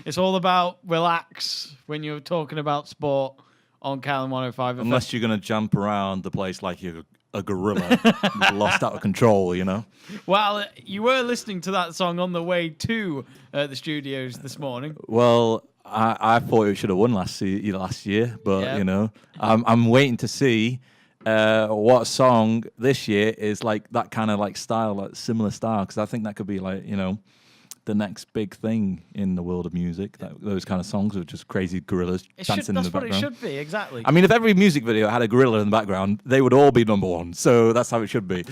It's all about relax when you're talking about sport on Calum 105. Unless you're going to jump around the place like you're a gorilla lost out of control, you know? Well, you were listening to that song on the way to the studios this morning. Well, I thought it should have won last year, but, you know, I'm waiting to see what song this year is like that kind of like style, like similar style, because I think that could be like, you know, the next big thing in the world of music. Those kind of songs with just crazy gorillas dancing in the background. That's what it should be, exactly. I mean, if every music video had a gorilla in the background, they would all be number one. So that's how it should be.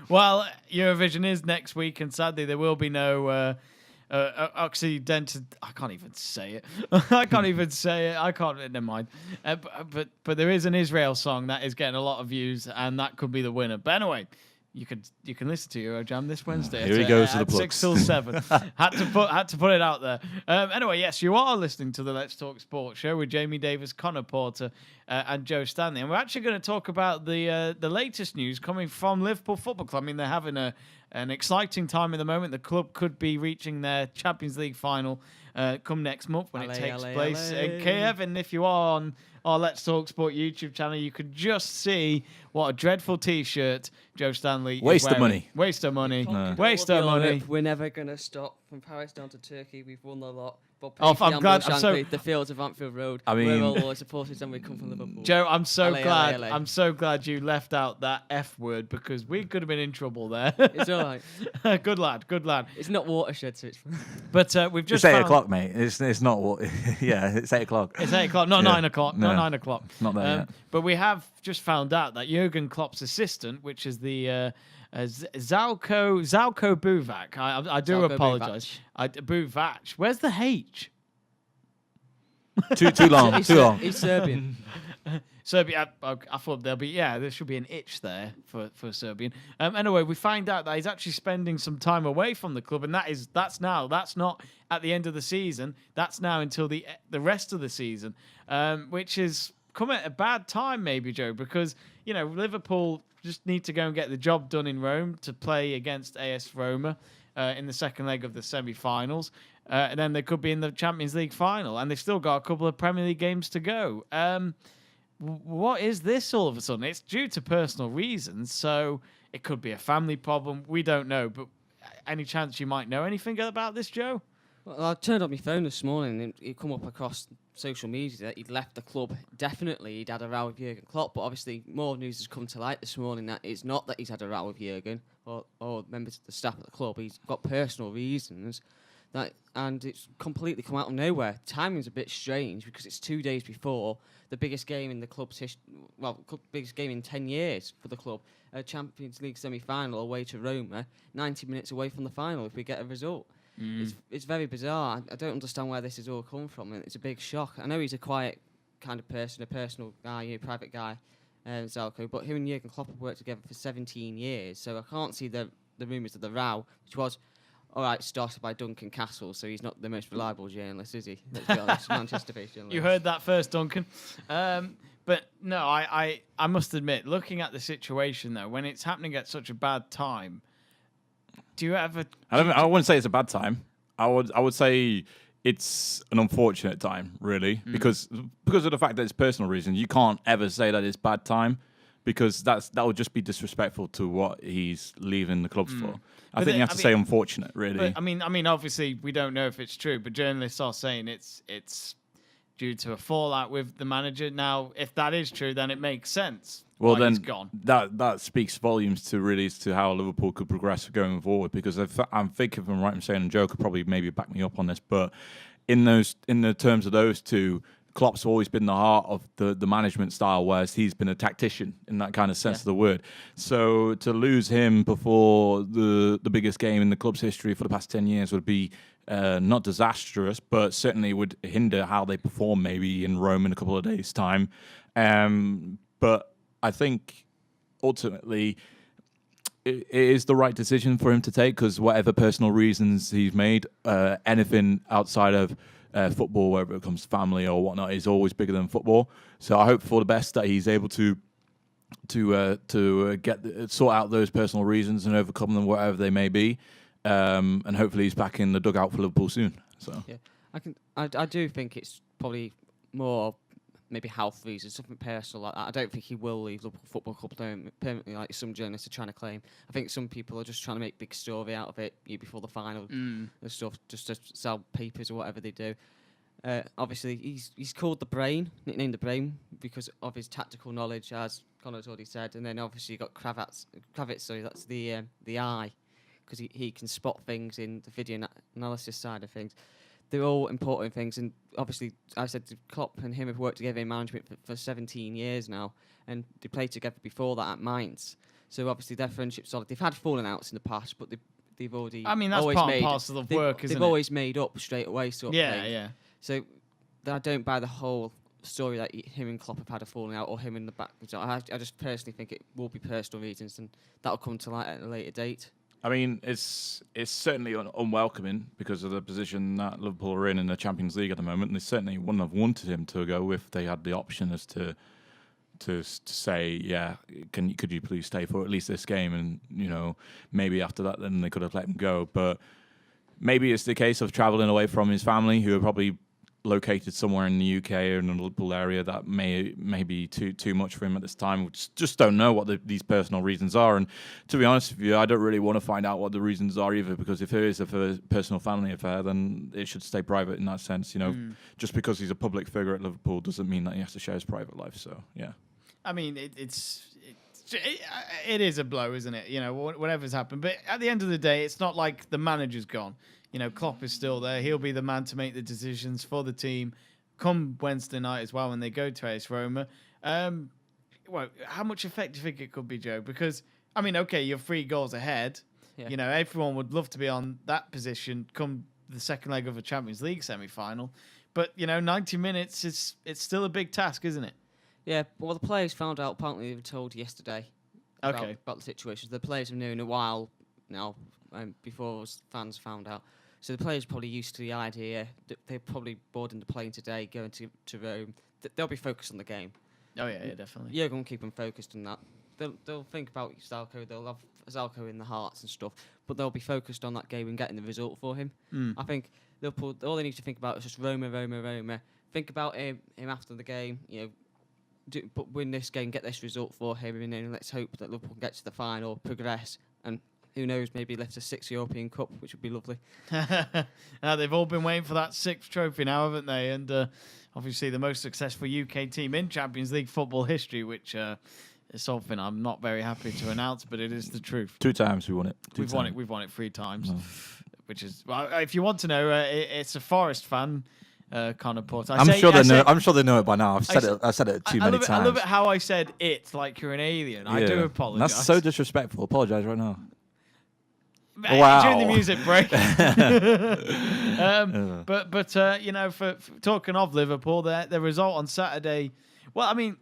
Well, Eurovision is next week, and sadly there will be no accidental. I can't even say it. I can't. Never mind. But there is an Israel song that is getting a lot of views, and that could be the winner. But anyway, you can listen to Eurojam this Wednesday. Here he goes to the plugs. 6 till 7. had to put it out there. Anyway, yes, you are listening to the Let's Talk Sports show with Jamie Davies, Conor Porter, and Joe Stanley, and we're actually going to talk about the latest news coming from Liverpool Football Club. I mean, they're having an exciting time at the moment. The club could be reaching their Champions League final come next month when it takes place. Kevin, if you are on our Let's Talk Sport YouTube channel, you could just see what a dreadful T-shirt Joe Stanley is wearing. Waste of money. Waste of money. No. Waste of money. We're never going to stop. From Paris down to Turkey, we've won a lot. But I'm glad. The fields of Anfield Road. I mean, we're all loyal supporters and we come from Liverpool. Joe, I'm so glad. LA. I'm so glad you left out that F word because we could have been in trouble there. It's all right. Good lad. It's not watershed, so it's fine. But we've just it's 8 o'clock, mate. It's not what. Yeah, it's 8 o'clock. It's 8 o'clock, not 9 o'clock. No. Not 9 o'clock. Not there yet. But we have just found out that Jurgen Klopp's assistant, which is the Zeljko Buvac. I do Zeljko apologise. Buvac. Where's the H? Too long. Too long. He's Serbian. Serbia. I thought there should be an itch there for Serbian. Anyway, we find out that he's actually spending some time away from the club, and that's now. That's not at the end of the season. That's now until the rest of the season, which is come at a bad time, maybe, Joe, because you know Liverpool just need to go and get the job done in Rome to play against AS Roma in the second leg of the semi-finals. And then they could be in the Champions League final, and they've still got a couple of Premier League games to go. What is this all of a sudden? It's due to personal reasons, so it could be a family problem. We don't know, but any chance you might know anything about this, Joe? Well, I turned on my phone this morning and it come up across social media that he'd left the club. Definitely he'd had a row with Jurgen Klopp, but obviously more news has come to light this morning that it's not that he's had a row with Jurgen or members of the staff at the club. He's got personal reasons. And it's completely come out of nowhere. Timing's a bit strange because it's 2 days before the biggest game in the club's history. Well, biggest game in 10 years for the club. A Champions League semi-final away to Roma, 90 minutes away from the final if we get a result. It's very bizarre. I don't understand where this has all come from, and it's a big shock. I know he's a quiet kind of person, a personal guy, a private guy, Zeljko, but him and Jurgen Klopp have worked together for 17 years, so I can't see the rumours of the row, which was all right, started by Duncan Castle, so he's not the most reliable journalist, is he? Let's be honest, Manchester-based journalist. You heard that first, Duncan. But no, I must admit, looking at the situation though, when it's happening at such a bad time, do you ever? I wouldn't say it's a bad time. I would say it's an unfortunate time, really, because of the fact that it's personal reasons. You can't ever say that it's bad time. Because that would just be disrespectful to what he's leaving the clubs for. I think you have to say unfortunate, really. But, I mean, obviously we don't know if it's true, but journalists are saying it's due to a fallout with the manager. Now, if that is true, then it makes sense. Well, then he's gone. That speaks volumes to how Liverpool could progress going forward. Because I think if I'm right in saying, and Joe could probably maybe back me up on this, but in the terms of those two. Klopp's always been the heart of the management style, whereas he's been a tactician in that kind of sense of the word. So to lose him before the biggest game in the club's history for the past 10 years would be not disastrous, but certainly would hinder how they perform maybe in Rome in a couple of days' time. But I think ultimately it is the right decision for him to take because whatever personal reasons he's made, anything outside of football, whether it comes to family or whatnot, is always bigger than football. So I hope for the best that he's able to sort out those personal reasons and overcome them, whatever they may be. And hopefully he's back in the dugout for Liverpool soon. So Yeah, I do think it's probably more maybe health reasons, something personal like that. I don't think he will leave Liverpool Football Club permanently, like some journalists are trying to claim. I think some people are just trying to make big story out of it before the final and stuff, just to sell papers or whatever they do. Obviously, he's called the Brain, nicknamed the Brain, because of his tactical knowledge, as Conor's already said. And then obviously you've got Kravitz, sorry, that's the eye, because he can spot things in the video analysis side of things. They're all important things, and obviously, I said Klopp and him have worked together in management for 17 years now, and they played together before that at Mainz. So obviously, their friendship's solid. They've had falling outs in the past, but they've already. I mean, that's always part and parcel of work, isn't it? They've always made up straight away, sort of thing. Yeah. So I don't buy the whole story that him and Klopp have had a falling out, or him in the back. I just personally think it will be personal reasons, and that'll come to light at a later date. I mean, it's certainly unwelcoming because of the position that Liverpool are in the Champions League at the moment. And they certainly wouldn't have wanted him to go if they had the option as to say, yeah, could you please stay for at least this game, and maybe after that then they could have let him go. But maybe it's the case of travelling away from his family, who are probably located somewhere in the UK or in the Liverpool area, that may be too much for him at this time. We just don't know what these personal reasons are. And to be honest with you, I don't really want to find out what the reasons are either, because if it is a personal family affair, then it should stay private in that sense. Just because he's a public figure at Liverpool doesn't mean that he has to share his private life. So yeah, I mean, it is a blow, isn't it? Whatever's happened. But at the end of the day, it's not like the manager's gone. Klopp is still there. He'll be the man to make the decisions for the team come Wednesday night as well when they go to AS Roma. Well, how much effect do you think it could be, Joe? Because, I mean, okay, you're 3 goals ahead. Yeah. Everyone would love to be on that position come the second leg of a Champions League semi-final. But, 90 minutes, it's still a big task, isn't it? Yeah, well, the players found out, apparently they were told yesterday about the situation. The players have known a while now, before fans found out. So the players are probably used to the idea that they're probably boarding the plane today, going to Rome. They'll be focused on the game. Oh, yeah, definitely. You're going to keep them focused on that. They'll think about Zeljko. They'll have Zeljko in the hearts and stuff, but they'll be focused on that game and getting the result for him. I think Liverpool, all they need to think about is just Roma. Think about him after the game, but win this game, get this result for him, and then let's hope that Liverpool can get to the final, progress, and who knows, maybe lift a 6th European Cup, which would be lovely. They've all been waiting for that 6th trophy now, haven't they? And obviously the most successful UK team in Champions League football history, which is something I'm not very happy to announce, but it is the truth. 2 times we won it. We've won it 3 times, which is, well, if you want to know, it's a Forest fan. Conor Porter. I'm sure they know it by now. I've said it too many times. I love it how I said it like you're an alien. Yeah. I do apologise. That's so disrespectful. Apologise right now. Wow. During the music break. But for talking of Liverpool, the result on Saturday. Well, I mean,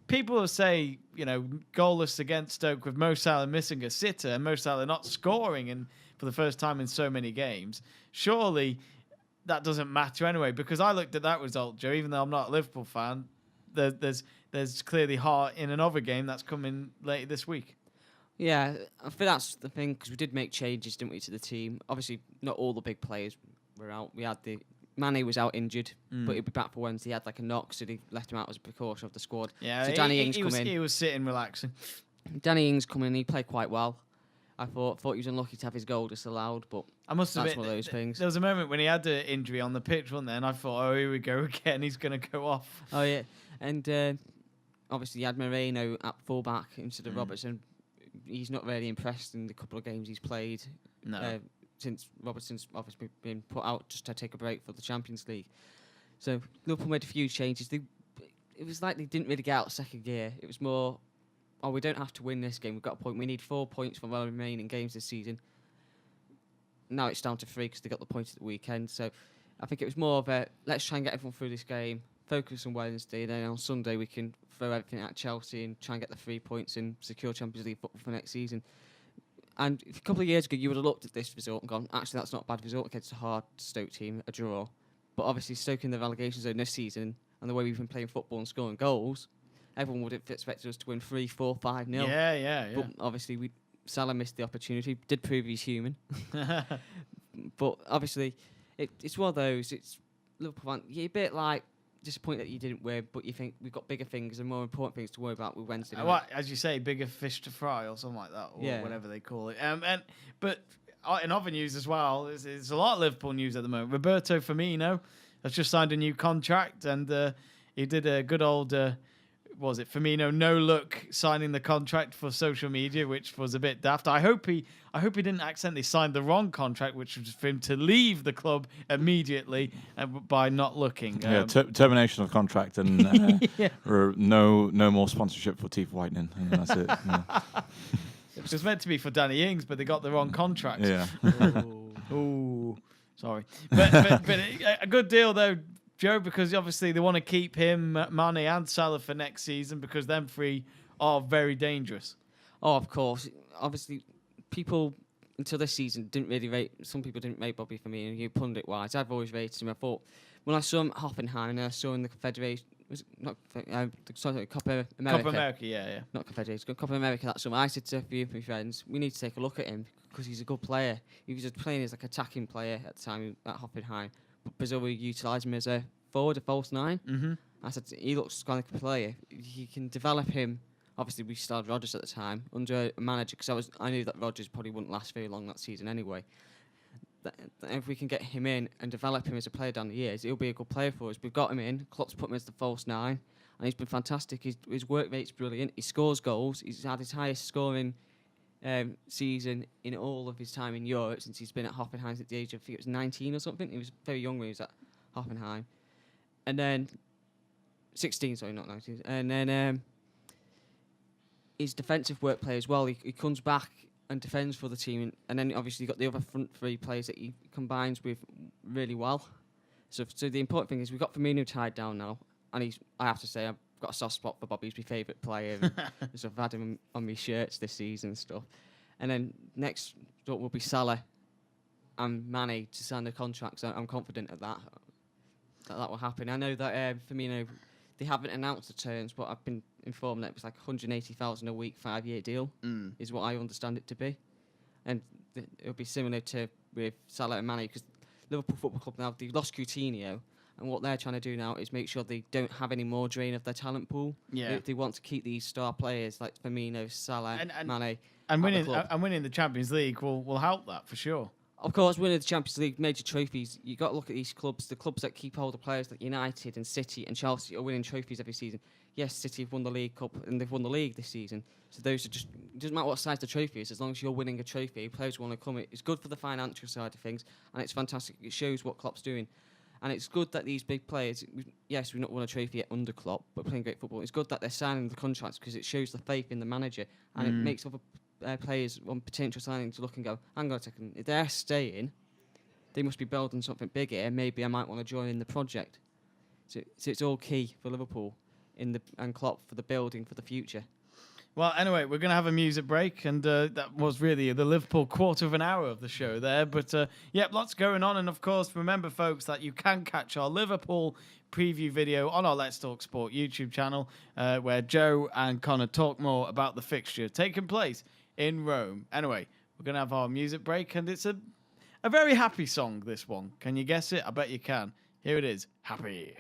people will say goalless against Stoke with Mo Salah missing a sitter and Mo Salah not scoring and for the first time in so many games. Surely that doesn't matter anyway, because I looked at that result, Joe. Even though I'm not a Liverpool fan, there's clearly heart in another game that's coming later this week. Yeah, I think that's the thing, because we did make changes, didn't we, to the team? Obviously, not all the big players were out. We had Mane was out injured, but he'll be back for Wednesday. He had like a knock, so they left him out as a precaution of the squad. Yeah, so Danny Ings come in. He was sitting relaxing. Danny Ings come in, he played quite well. I thought he was unlucky to have his goal disallowed, but I must admit, that's one of those things. There was a moment when he had an injury on the pitch, wasn't there? And I thought, here we go again. He's going to go off. Oh, yeah. And obviously, you had Moreno at full-back instead of Robertson. He's not really impressed in the couple of games he's played. No. Since Robertson's obviously been put out just to take a break for the Champions League. So Liverpool made a few changes. It was like they didn't really get out second gear. It was more, we don't have to win this game. We've got a point. We need 4 points from our remaining games this season. Now it's down to 3 because they got the points at the weekend. So I think it was more of a, let's try and get everyone through this game, focus on Wednesday, and then on Sunday we can throw everything at Chelsea and try and get the 3 points and secure Champions League football for next season. And a couple of years ago, you would have looked at this result and gone, actually, that's not a bad result against a hard Stoke team, a draw. But obviously, Stoke in the relegation zone this season, and the way we've been playing football and scoring goals, everyone would have expected us to win 3-4, 5-0. Yeah. But obviously, Salah missed the opportunity. Did prove he's human. But obviously, it's one of those. It's Liverpool fan. You're a bit like disappointed that you didn't win, but you think we've got bigger things and more important things to worry about with Wednesday night. As you say, bigger fish to fry or something like that, or whatever they call it. But in other news as well, there's a lot of Liverpool news at the moment. Roberto Firmino has just signed a new contract, and he did a good old. Was it Firmino no look signing the contract for social media, which was a bit daft. I hope he didn't accidentally sign the wrong contract, which was for him to leave the club immediately by not looking. Termination of contract and no more sponsorship for teeth whitening, and that's it. Yeah. It was meant to be for Danny Ings, but they got the wrong contract. Yeah. Ooh, sorry, but a good deal though, Joe, because obviously they want to keep him, Mane and Salah for next season because them three are very dangerous. Oh, of course. Obviously, people until this season didn't really rate. Some people didn't rate Bobby Firmino. You pundit wise, I've always rated him. I thought when I saw him at Hoffenheim and I saw him in the Confederation, was it not Copa America? Copa America, yeah. Not Confederation, Copa America. That summer, I said to a few of my friends, we need to take a look at him because he's a good player. He was just playing as like attacking player at the time at Hoffenheim. Brazil will utilise him as a forward, a false nine. Mm-hmm. I said he looks kind of like a player. You can develop him. Obviously, we started Rodgers at the time under a manager because I knew that Rodgers probably wouldn't last very long that season anyway. That if we can get him in and develop him as a player down the years, he'll be a good player for us. We've got him in. Klopp's put him as the false nine, and he's been fantastic. His work rate's brilliant. He scores goals. He's had his highest scoring season in all of his time in Europe since he's been at Hoffenheim at the age of, I think it was 19 or something. He was very young when he was at Hoffenheim. And then 16, sorry, not 19. And then his defensive work play as well. He comes back and defends for the team. And then obviously you've got the other front three players that he combines with really well. So the important thing is we've got Firmino tied down now. And I have to say, I've got a soft spot for Bobby. He's my favourite player. So I've had him on my shirts this season and stuff. And then next up will be Salah and Mane to sign the contracts. I'm confident of that will happen. I know that Firmino, they haven't announced the terms, but I've been informed that it was like 180,000 a week, 5-year deal, is what I understand it to be. And it'll be similar to with Salah and Mane because Liverpool Football Club now, they've lost Coutinho. And what they're trying to do now is make sure they don't have any more drain of their talent pool. Yeah. They want to keep these star players like Firmino, Salah, Mane. And winning the Champions League will help that for sure. Of course, winning the Champions League, major trophies, you got to look at these clubs. The clubs that keep hold of players like United and City and Chelsea are winning trophies every season. Yes, City have won the League Cup and they've won the league this season. So those are just, it doesn't matter what size the trophy is, as long as you're winning a trophy, players want to come. It's good for the financial side of things, and it's fantastic. It shows what Klopp's doing. And it's good that these big players, yes, we've not won a trophy yet under Klopp, but playing great football. It's good that they're signing the contracts because it shows the faith in the manager, and it makes other players on potential signing to look and go, hang on a second, if they're staying, they must be building something bigger, and maybe I might want to join in the project. So it's all key for Liverpool and Klopp for the building for the future. Well, anyway, we're going to have a music break, and that was really the Liverpool quarter of an hour of the show there. But, lots going on. And, of course, remember, folks, that you can catch our Liverpool preview video on our Let's Talk Sport YouTube channel, where Joe and Conor talk more about the fixture taking place in Rome. Anyway, we're going to have our music break, and it's a very happy song, this one. Can you guess it? I bet you can. Here it is, Happy.